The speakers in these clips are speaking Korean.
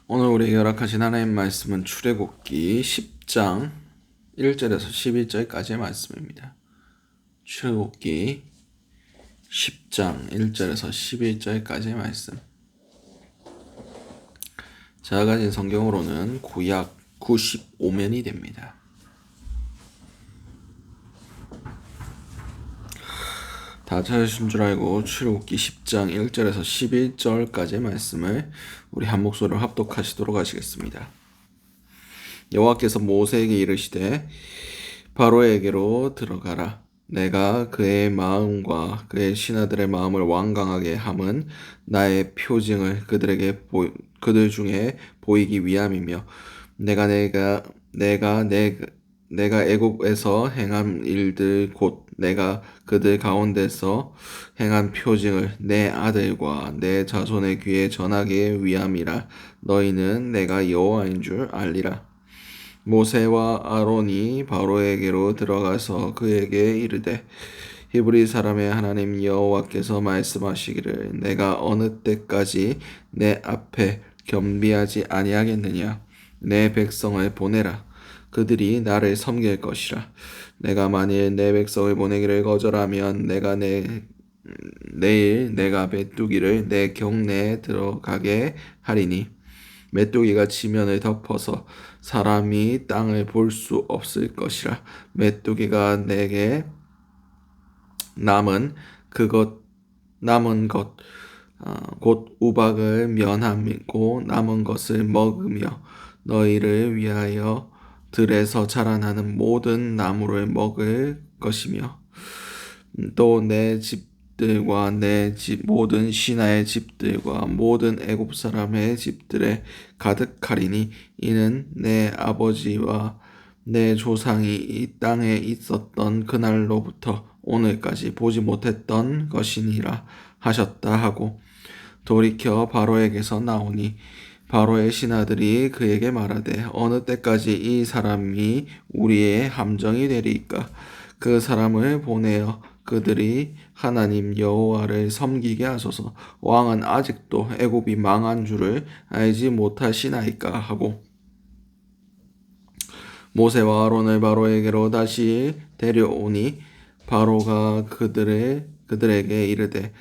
오늘 우리에게 허락하신 하나님 말씀은 출애굽기 10장 1절에서 11절까지의 말씀입니다. 출애굽기 10장 1절에서 11절까지의 말씀. 제가 가진 성경으로는 구약 95면이 됩니다. 다 찾으신 줄 알고 출애굽기 10장 1절에서 11절까지의 말씀을 우리 한 목소리로 합독하시도록 하시겠습니다. 여호와께서 모세에게 이르시되 바로에게로 들어가라. 내가 그의 마음과 그의 신하들의 마음을 완강하게 함은 나의 표징을 그들 중에 보이기 위함이며 내가 애굽에서 행한 일들 곧 내가 그들 가운데서 행한 표징을 내 아들과 내 자손의 귀에 전하기 위함이라. 너희는 내가 여호와인 줄 알리라. 모세와 아론이 바로에게로 들어가서 그에게 이르되 히브리 사람의 하나님 여호와께서 말씀하시기를 내가 어느 때까지 내 앞에 겸비하지 아니하겠느냐. 내 백성을 보내라. 그들이 나를 섬길 것이라. 내가 만일 내 백성을 보내기를 거절하면 내일 내가 메뚜기를 내 경내에 들어가게 하리니 메뚜기가 지면을 덮어서 사람이 땅을 볼 수 없을 것이라. 메뚜기가 내게 남은 것 곧 우박을 면하고 남은 것을 먹으며 너희를 위하여 들에서 자라나는 모든 나무를 먹을 것이며 또 내 집들과 내 집 모든 신하의 집들과 모든 애굽 사람의 집들에 가득하리니 이는 내 아버지와 내 조상이 이 땅에 있었던 그날로부터 오늘까지 보지 못했던 것이니라 하셨다 하고 돌이켜 바로에게서 나오니 바로의 신하들이 그에게 말하되 어느 때까지 이 사람이 우리의 함정이 되리이까. 그 사람을 보내어 그들이 하나님 여호와를 섬기게 하소서. 왕은 아직도 애굽이 망한 줄을 알지 못하시나이까 하고 모세와 아론을 바로에게로 다시 데려오니 바로가 그들에게 이르되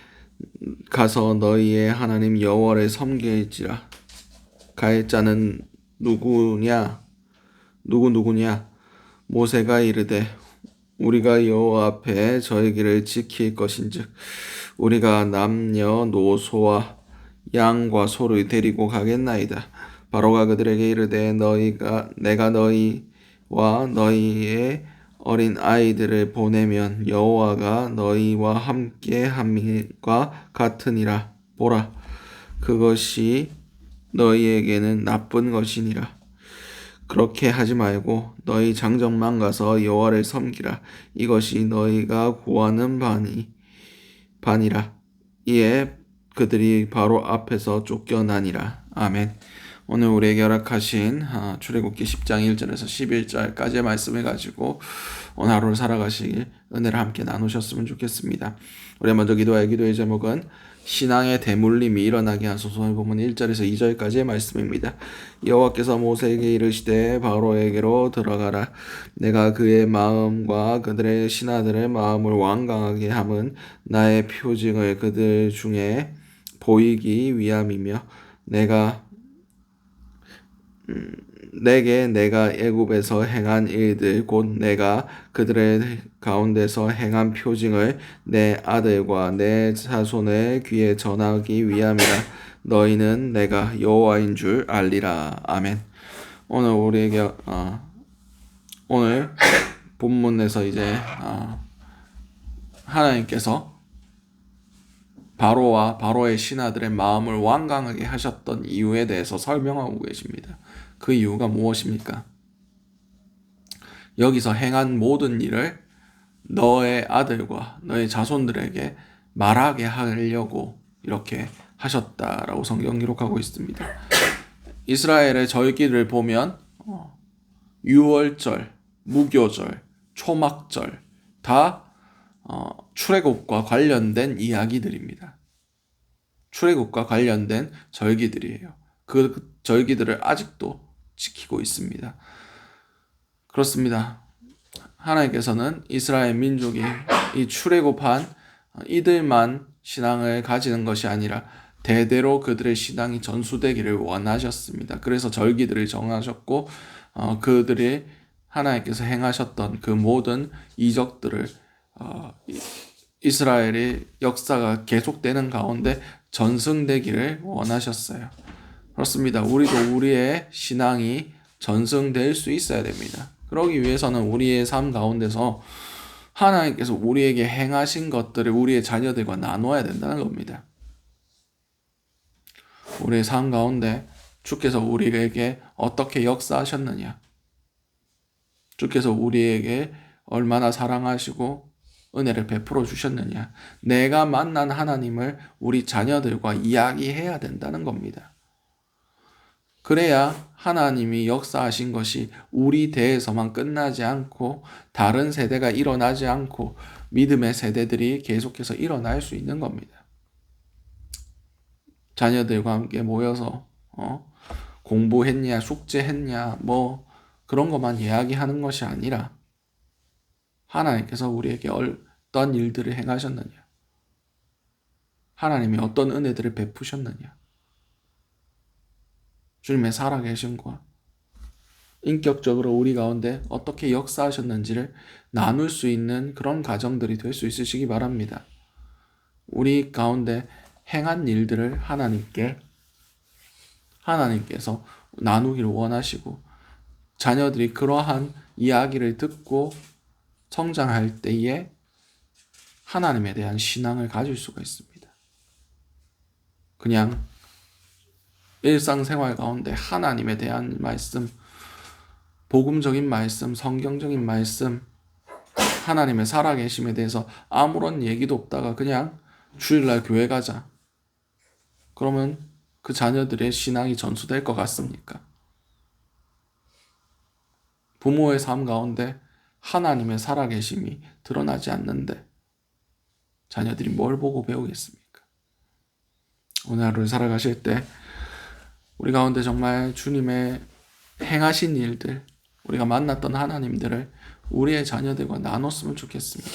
가서 너희의 하나님 여호와를 섬길지라. 갈 자는 누구냐? 모세가 이르되 우리가 여호와 앞에 저희 길을 지킬 것인즉 우리가 남녀노소와 양과 소를 데리고 가겠나이다. 바로가 그들에게 이르되 내가 너희와 너희의 어린 아이들을 보내면 여호와가 너희와 함께 함과 같으니라. 보라, 그것이 너희에게는 나쁜 것이니라. 그렇게 하지 말고 너희 장정만 가서 여호와를 섬기라. 이것이 너희가 구하는 바니라. 이에 그들이 바로 앞에서 쫓겨나니라. 아멘. 오늘 우리에게 허락하신 출애굽기 10장 1절에서 11절까지의 말씀을 가지고 오늘 하루를 살아가시길 은혜를 함께 나누셨으면 좋겠습니다. 우리 먼저 기도할 기도의 제목은 신앙의 대물림이 일어나게 하소서. 보면 1절에서 2절까지의 말씀입니다. 여호와께서 모세에게 이르시되 바로에게로 들어가라. 내가 그의 마음과 그들의 신하들의 마음을 완강하게 함은 나의 표징을 그들 중에 보이기 위함이며 내가 애굽에서 행한 일들 곧 내가 그들의 가운데서 행한 표징을 내 아들과 내 자손의 귀에 전하기 위함이라. 너희는 내가 여호와인 줄 알리라. 아멘. 오늘 우리에게 오늘 본문에서 이제 하나님께서 바로와 바로의 신하들의 마음을 완강하게 하셨던 이유에 대해서 설명하고 계십니다. 그 이유가 무엇입니까? 여기서 행한 모든 일을 너의 아들과 너의 자손들에게 말하게 하려고 이렇게 하셨다라고 성경 기록하고 있습니다. 이스라엘의 절기를 보면 유월절, 무교절, 초막절 다 출애굽과 관련된 이야기들입니다. 출애굽과 관련된 절기들이에요. 그 절기들을 아직도 지키고 있습니다. 그렇습니다. 하나님께서는 이스라엘 민족이 이 출애굽한 이들만 신앙을 가지는 것이 아니라 대대로 그들의 신앙이 전수되기를 원하셨습니다. 그래서 절기들을 정하셨고 그들이 하나님께서 행하셨던 그 모든 이적들을 이스라엘의 역사가 계속되는 가운데 전승되기를 원하셨어요. 그렇습니다. 우리도 우리의 신앙이 전승될 수 있어야 됩니다. 그러기 위해서는 우리의 삶 가운데서 하나님께서 우리에게 행하신 것들을 우리의 자녀들과 나눠야 된다는 겁니다. 우리의 삶 가운데 주께서 우리에게 어떻게 역사하셨느냐, 주께서 우리에게 얼마나 사랑하시고 은혜를 베풀어 주셨느냐, 내가 만난 하나님을 우리 자녀들과 이야기해야 된다는 겁니다. 그래야 하나님이 역사하신 것이 우리 대에서만 끝나지 않고 다른 세대가 일어나지 않고 믿음의 세대들이 계속해서 일어날 수 있는 겁니다. 자녀들과 함께 모여서 공부했냐, 숙제했냐, 뭐 그런 것만 이야기하는 것이 아니라 하나님께서 우리에게 어떤 일들을 행하셨느냐, 하나님이 어떤 은혜들을 베푸셨느냐, 주님의 살아계심과 인격적으로 우리 가운데 어떻게 역사하셨는지를 나눌 수 있는 그런 가정들이 될 수 있으시기 바랍니다. 우리 가운데 행한 일들을 하나님께서 나누기를 원하시고 자녀들이 그러한 이야기를 듣고 성장할 때에 하나님에 대한 신앙을 가질 수가 있습니다. 그냥 일상생활 가운데 하나님에 대한 말씀, 복음적인 말씀, 성경적인 말씀, 하나님의 살아계심에 대해서 아무런 얘기도 없다가 그냥 주일날 교회 가자. 그러면 그 자녀들의 신앙이 전수될 것 같습니까? 부모의 삶 가운데 하나님의 살아계심이 드러나지 않는데 자녀들이 뭘 보고 배우겠습니까? 오늘 하루를 살아가실 때 우리 가운데 정말 주님의 행하신 일들, 우리가 만났던 하나님들을 우리의 자녀들과 나눴으면 좋겠습니다.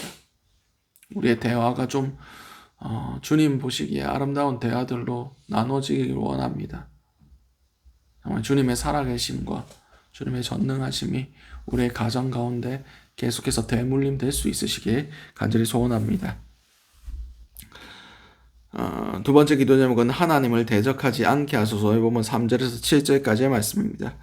우리의 대화가 좀 주님 보시기에 아름다운 대화들로 나눠지길 원합니다. 정말 주님의 살아계심과 주님의 전능하심이 우리의 가정 가운데 계속해서 대물림 될 수 있으시길 간절히 소원합니다. 두 번째 기도 제목은 하나님을 대적하지 않게 하소서에 보면 3절에서 7절까지의 말씀입니다.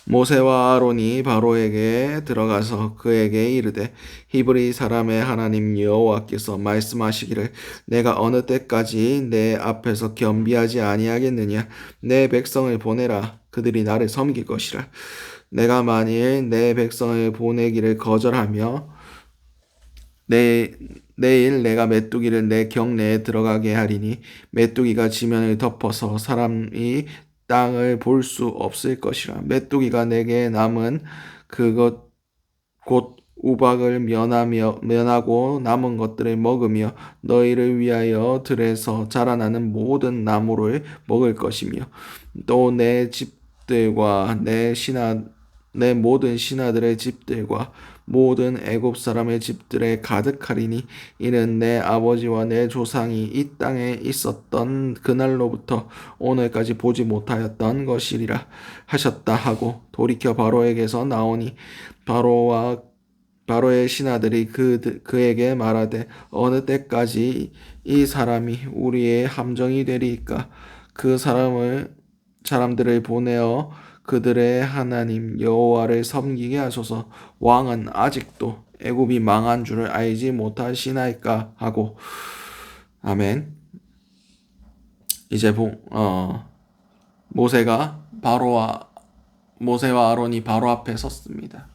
모세와 아론이 바로에게 들어가서 그에게 이르되 히브리 사람의 하나님 여호와께서 말씀하시기를 내가 어느 때까지 내 앞에서 겸비하지 아니하겠느냐. 내 백성을 보내라. 그들이 나를 섬길 것이라. 내가 만일 내 백성을 보내기를 거절하며 내일 내가 메뚜기를 내 경내에 들어가게 하리니 메뚜기가 지면을 덮어서 사람이 땅을 볼 수 없을 것이라. 메뚜기가 내게 남은 그것 곧 우박을 면하고 남은 것들을 먹으며 너희를 위하여 들에서 자라나는 모든 나무를 먹을 것이며 또 내 집들과 내 모든 신하들의 집들과 모든 애굽 사람의 집들에 가득하리니 이는 내 아버지와 내 조상이 이 땅에 있었던 그날로부터 오늘까지 보지 못하였던 것이리라 하셨다 하고 돌이켜 바로에게서 나오니 바로의 신하들이 그에게 말하되 어느 때까지 이 사람이 우리의 함정이 되리이까. 그 사람들을 보내어 그들의 하나님 여호와를 섬기게 하소서. 왕은 아직도 애굽이 망한 줄을 알지 못하시나이까 하고. 아멘. 이제 모세와 아론이 바로 앞에 섰습니다.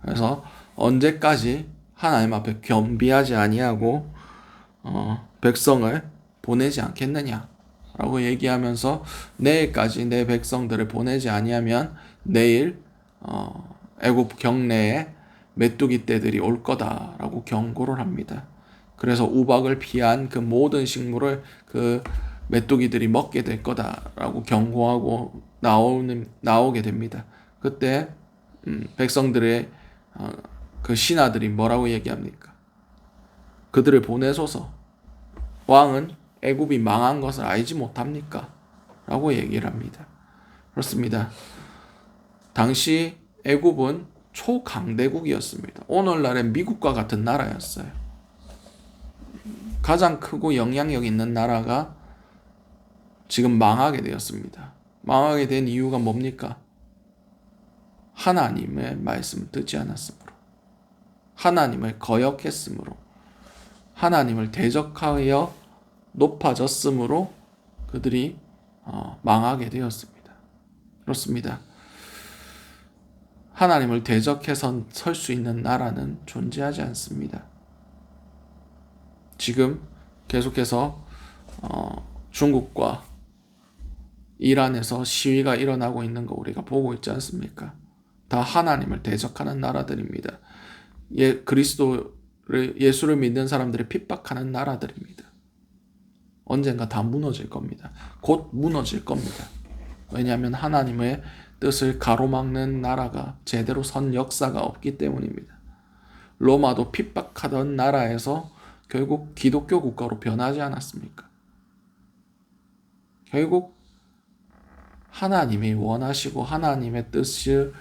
그래서 언제까지 하나님 앞에 겸비하지 아니하고 백성을 보내지 않겠느냐 라고 얘기하면서 내일까지 내 백성들을 보내지 아니하면 내일 애굽 경내에 메뚜기 떼들이 올 거다라고 경고를 합니다. 그래서 우박을 피한 그 모든 식물을 그 메뚜기들이 먹게 될 거다라고 경고하고 나오게 됩니다. 그때 백성들의 그 신하들이 뭐라고 얘기합니까? 그들을 보내소서. 왕은 애굽이 망한 것을 알지 못합니까? 라고 얘기를 합니다. 그렇습니다. 당시 애굽은 초강대국이었습니다. 오늘날의 미국과 같은 나라였어요. 가장 크고 영향력 있는 나라가 지금 망하게 되었습니다. 망하게 된 이유가 뭡니까? 하나님의 말씀을 듣지 않았으므로, 하나님을 거역했으므로, 하나님을 대적하여 높아졌으므로 그들이 망하게 되었습니다. 그렇습니다. 하나님을 대적해서 설 수 있는 나라는 존재하지 않습니다. 지금 계속해서 중국과 이란에서 시위가 일어나고 있는 거 우리가 보고 있지 않습니까? 다 하나님을 대적하는 나라들입니다. 예수를 믿는 사람들을 핍박하는 나라들입니다. 언젠가 다 무너질 겁니다. 곧 무너질 겁니다. 왜냐하면 하나님의 뜻을 가로막는 나라가 제대로 선 역사가 없기 때문입니다. 로마도 핍박하던 나라에서 결국 기독교 국가로 변하지 않았습니까? 결국 하나님이 원하시고 하나님의 뜻을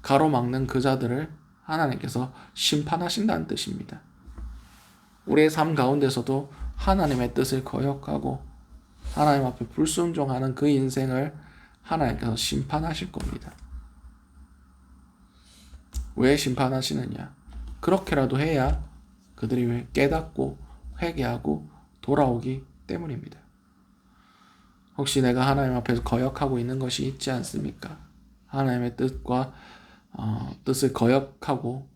가로막는 그 자들을 하나님께서 심판하신다는 뜻입니다. 우리의 삶 가운데서도 하나님의 뜻을 거역하고 하나님 앞에 불순종하는 그 인생을 하나님께서 심판하실 겁니다. 왜 심판하시느냐? 그렇게라도 해야 그들이 깨닫고 회개하고 돌아오기 때문입니다. 혹시 내가 하나님 앞에서 거역하고 있는 것이 있지 않습니까? 하나님의 뜻을 거역하고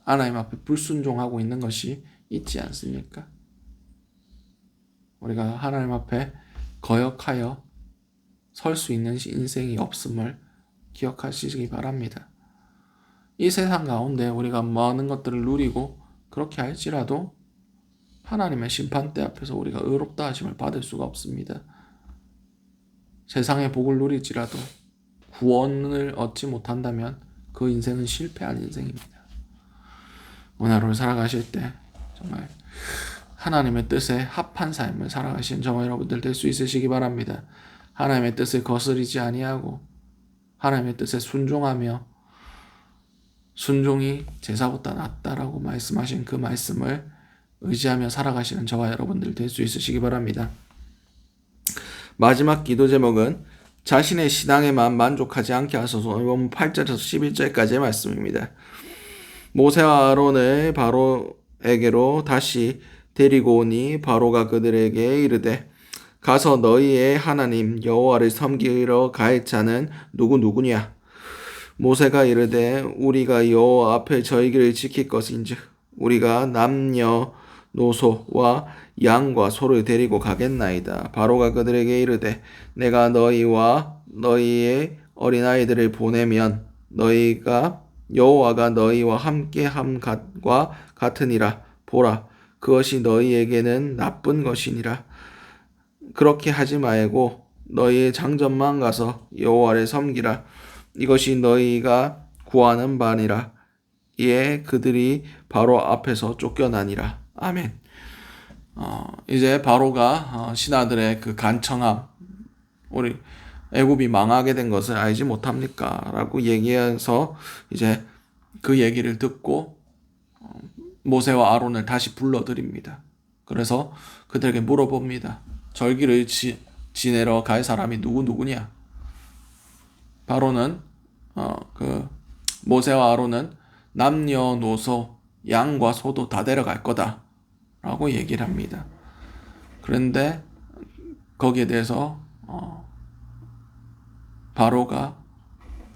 하나님 앞에 불순종하고 있는 것이 있지 않습니까? 우리가 하나님 앞에 거역하여 설 수 있는 인생이 없음을 기억하시기 바랍니다. 이 세상 가운데 우리가 많은 것들을 누리고 그렇게 할지라도 하나님의 심판대 앞에서 우리가 의롭다 하심을 받을 수가 없습니다. 세상의 복을 누릴지라도 구원을 얻지 못한다면 그 인생은 실패한 인생입니다. 오늘 하루를 살아가실 때 정말 하나님의 뜻에 합한 삶을 살아가신 저와 여러분들 될 수 있으시기 바랍니다. 하나님의 뜻을 거스르지 아니하고 하나님의 뜻에 순종하며 순종이 제사보다 낫다라고 말씀하신 그 말씀을 의지하며 살아가시는 저와 여러분들 될 수 있으시기 바랍니다. 마지막 기도 제목은 자신의 신앙에만 만족하지 않게 하소서. 오늘 8절에서 11절까지의 말씀입니다. 모세와 아론을 바로에게로 다시 데리고 오니 바로가 그들에게 이르되 가서 너희의 하나님 여호와를 섬기러 갈 자는 누구냐? 모세가 이르되 우리가 여호와 앞에 저희를 지킬 것인즉 우리가 남녀노소와 양과 소를 데리고 가겠나이다. 바로가 그들에게 이르되 내가 너희와 너희의 어린아이들을 보내면 너희가 여호와가 너희와 함께함과 같으니라. 보라, 그것이 너희에게는 나쁜 것이니라. 그렇게 하지 말고 너희의 장전만 가서 여호와를 섬기라. 이것이 너희가 구하는 바니라. 이에 그들이 바로 앞에서 쫓겨나니라. 아멘. 이제 바로가 신하들의 그 간청함, 우리 애굽이 망하게 된 것을 알지 못합니까? 라고 얘기해서 이제 그 얘기를 듣고 모세와 아론을 다시 불러드립니다. 그래서 그들에게 물어봅니다. 절기를 지내러 갈 사람이 누구냐? 바로는 모세와 아론은 남녀노소 양과 소도 다 데려갈 거다 라고 얘기를 합니다. 그런데 거기에 대해서 바로가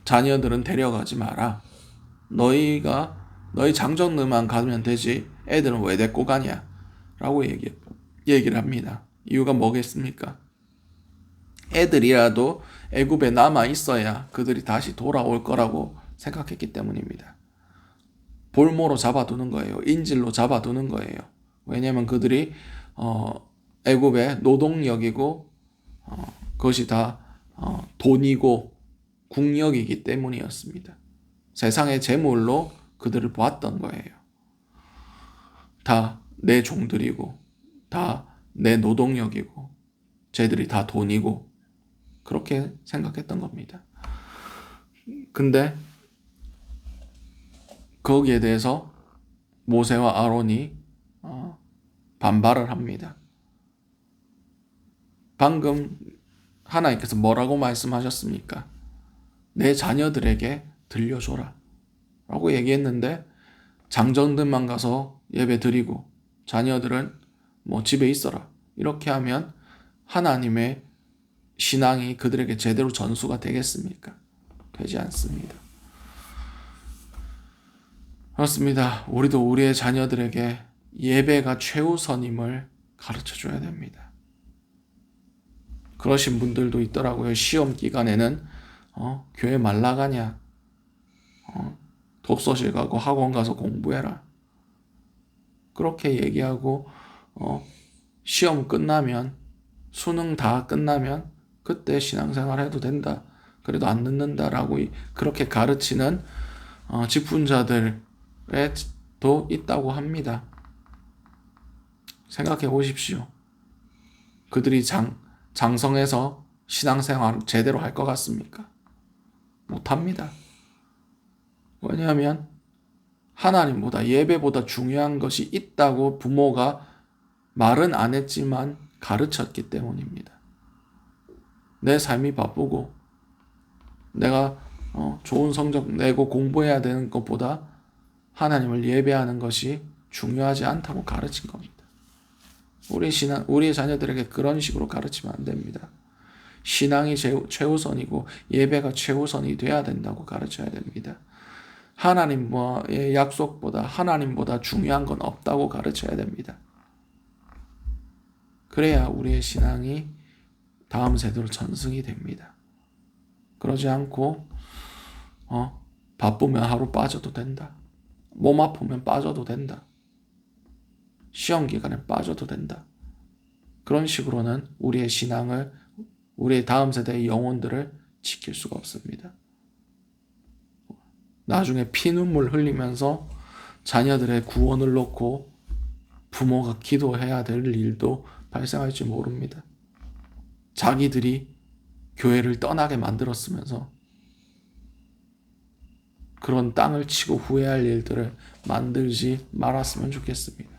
자녀들은 데려가지 마라. 너희 장정들만 가면 되지 애들은 왜 데리고 가냐? 라고 얘기를 합니다. 이유가 뭐겠습니까? 애들이라도 애굽에 남아 있어야 그들이 다시 돌아올 거라고 생각했기 때문입니다. 볼모로 잡아두는 거예요. 인질로 잡아두는 거예요. 왜냐하면 그들이 애굽의 노동력이고 그것이 다 돈이고 국력이기 때문이었습니다. 세상의 재물로 그들을 보았던 거예요. 다 내 종들이고 다 내 노동력이고 쟤들이 다 돈이고 그렇게 생각했던 겁니다. 근데 거기에 대해서 모세와 아론이 반발을 합니다. 방금 하나님께서 뭐라고 말씀하셨습니까? 내 자녀들에게 들려줘라 라고 얘기했는데 장정들만 가서 예배 드리고 자녀들은 뭐 집에 있어라 이렇게 하면 하나님의 신앙이 그들에게 제대로 전수가 되겠습니까? 되지 않습니다. 그렇습니다. 우리도 우리의 자녀들에게 예배가 최우선임을 가르쳐줘야 됩니다. 그러신 분들도 있더라고요. 시험 기간에는 교회 말라가냐, 독서실 가고 학원 가서 공부해라. 그렇게 얘기하고 시험 끝나면 수능 다 끝나면 그때 신앙생활 해도 된다. 그래도 안 늦는다라고 그렇게 가르치는 직분자들도 있다고 합니다. 생각해 보십시오. 그들이 장성해서 신앙생활 제대로 할 것 같습니까? 못합니다. 왜냐하면 하나님보다 예배보다 중요한 것이 있다고 부모가 말은 안 했지만 가르쳤기 때문입니다. 내 삶이 바쁘고 내가 좋은 성적 내고 공부해야 되는 것보다 하나님을 예배하는 것이 중요하지 않다고 가르친 겁니다. 우리의 자녀들에게 그런 식으로 가르치면 안 됩니다. 신앙이 최우선이고 예배가 최우선이 돼야 된다고 가르쳐야 됩니다. 하나님과의 약속보다 하나님보다 중요한 건 없다고 가르쳐야 됩니다. 그래야 우리의 신앙이 다음 세대로 전승이 됩니다. 그러지 않고 바쁘면 하루 빠져도 된다. 몸 아프면 빠져도 된다. 시험 기간에 빠져도 된다. 그런 식으로는 우리의 신앙을 우리의 다음 세대의 영혼들을 지킬 수가 없습니다. 나중에 피눈물 흘리면서 자녀들의 구원을 놓고 부모가 기도해야 될 일도 발생할지 모릅니다. 자기들이 교회를 떠나게 만들었으면서 그런 땅을 치고 후회할 일들을 만들지 말았으면 좋겠습니다.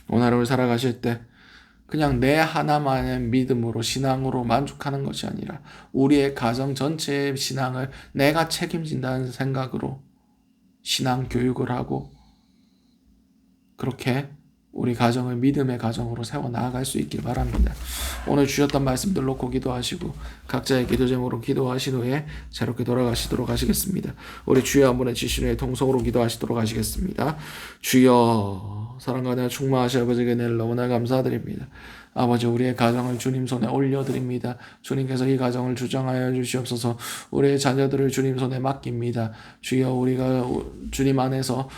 오늘 하루를 살아가실 때 그냥 내 하나만의 믿음으로 신앙으로 만족하는 것이 아니라 우리의 가정 전체의 신앙을 내가 책임진다는 생각으로 신앙 교육을 하고 그렇게 우리 가정을 믿음의 가정으로 세워나갈 수 있길 바랍니다. 오늘 주셨던 말씀들 놓고 기도하시고 각자의 기도 제목으로 기도하신 후에 새롭게 돌아가시도록 하시겠습니다. 우리 주여 한번에 지신 후에 통성으로 기도하시도록 하시겠습니다. 주여 사랑과 은혜가 충만하신 아버지께 늘 너무나 감사드립니다. 아버지 우리의 가정을 주님 손에 올려드립니다. 주님께서 이 가정을 주장하여 주시옵소서. 우리의 자녀들을 주님 손에 맡깁니다. 주여 우리가 주님 안에서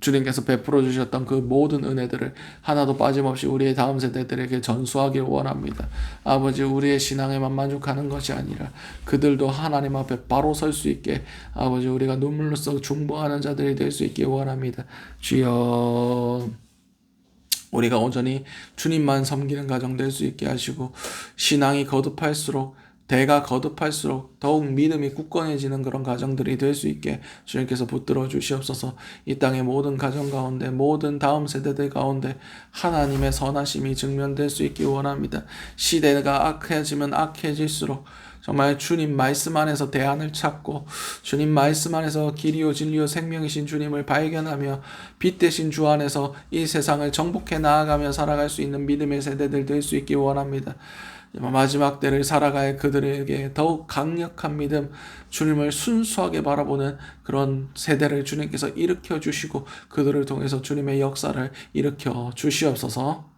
주님께서 베풀어 주셨던 그 모든 은혜들을 하나도 빠짐없이 우리의 다음 세대들에게 전수하길 원합니다. 아버지 우리의 신앙에만 만족하는 것이 아니라 그들도 하나님 앞에 바로 설 수 있게 아버지 우리가 눈물로써 중보하는 자들이 될 수 있게 원합니다. 주여 우리가 온전히 주님만 섬기는 가정 될 수 있게 하시고 신앙이 거듭할수록 대가 거듭할수록 더욱 믿음이 굳건해지는 그런 가정들이 될 수 있게 주님께서 붙들어 주시옵소서. 이 땅의 모든 가정 가운데 모든 다음 세대들 가운데 하나님의 선하심이 증명될 수 있기 원합니다. 시대가 악해지면 악해질수록 정말 주님 말씀 안에서 대안을 찾고 주님 말씀 안에서 길이요 진리요 생명이신 주님을 발견하며 빛 대신 주 안에서 이 세상을 정복해 나아가며 살아갈 수 있는 믿음의 세대들 될 수 있기 원합니다. 마지막 때를 살아갈 그들에게 더욱 강력한 믿음, 주님을 순수하게 바라보는 그런 세대를 주님께서 일으켜 주시고 그들을 통해서 주님의 역사를 일으켜 주시옵소서.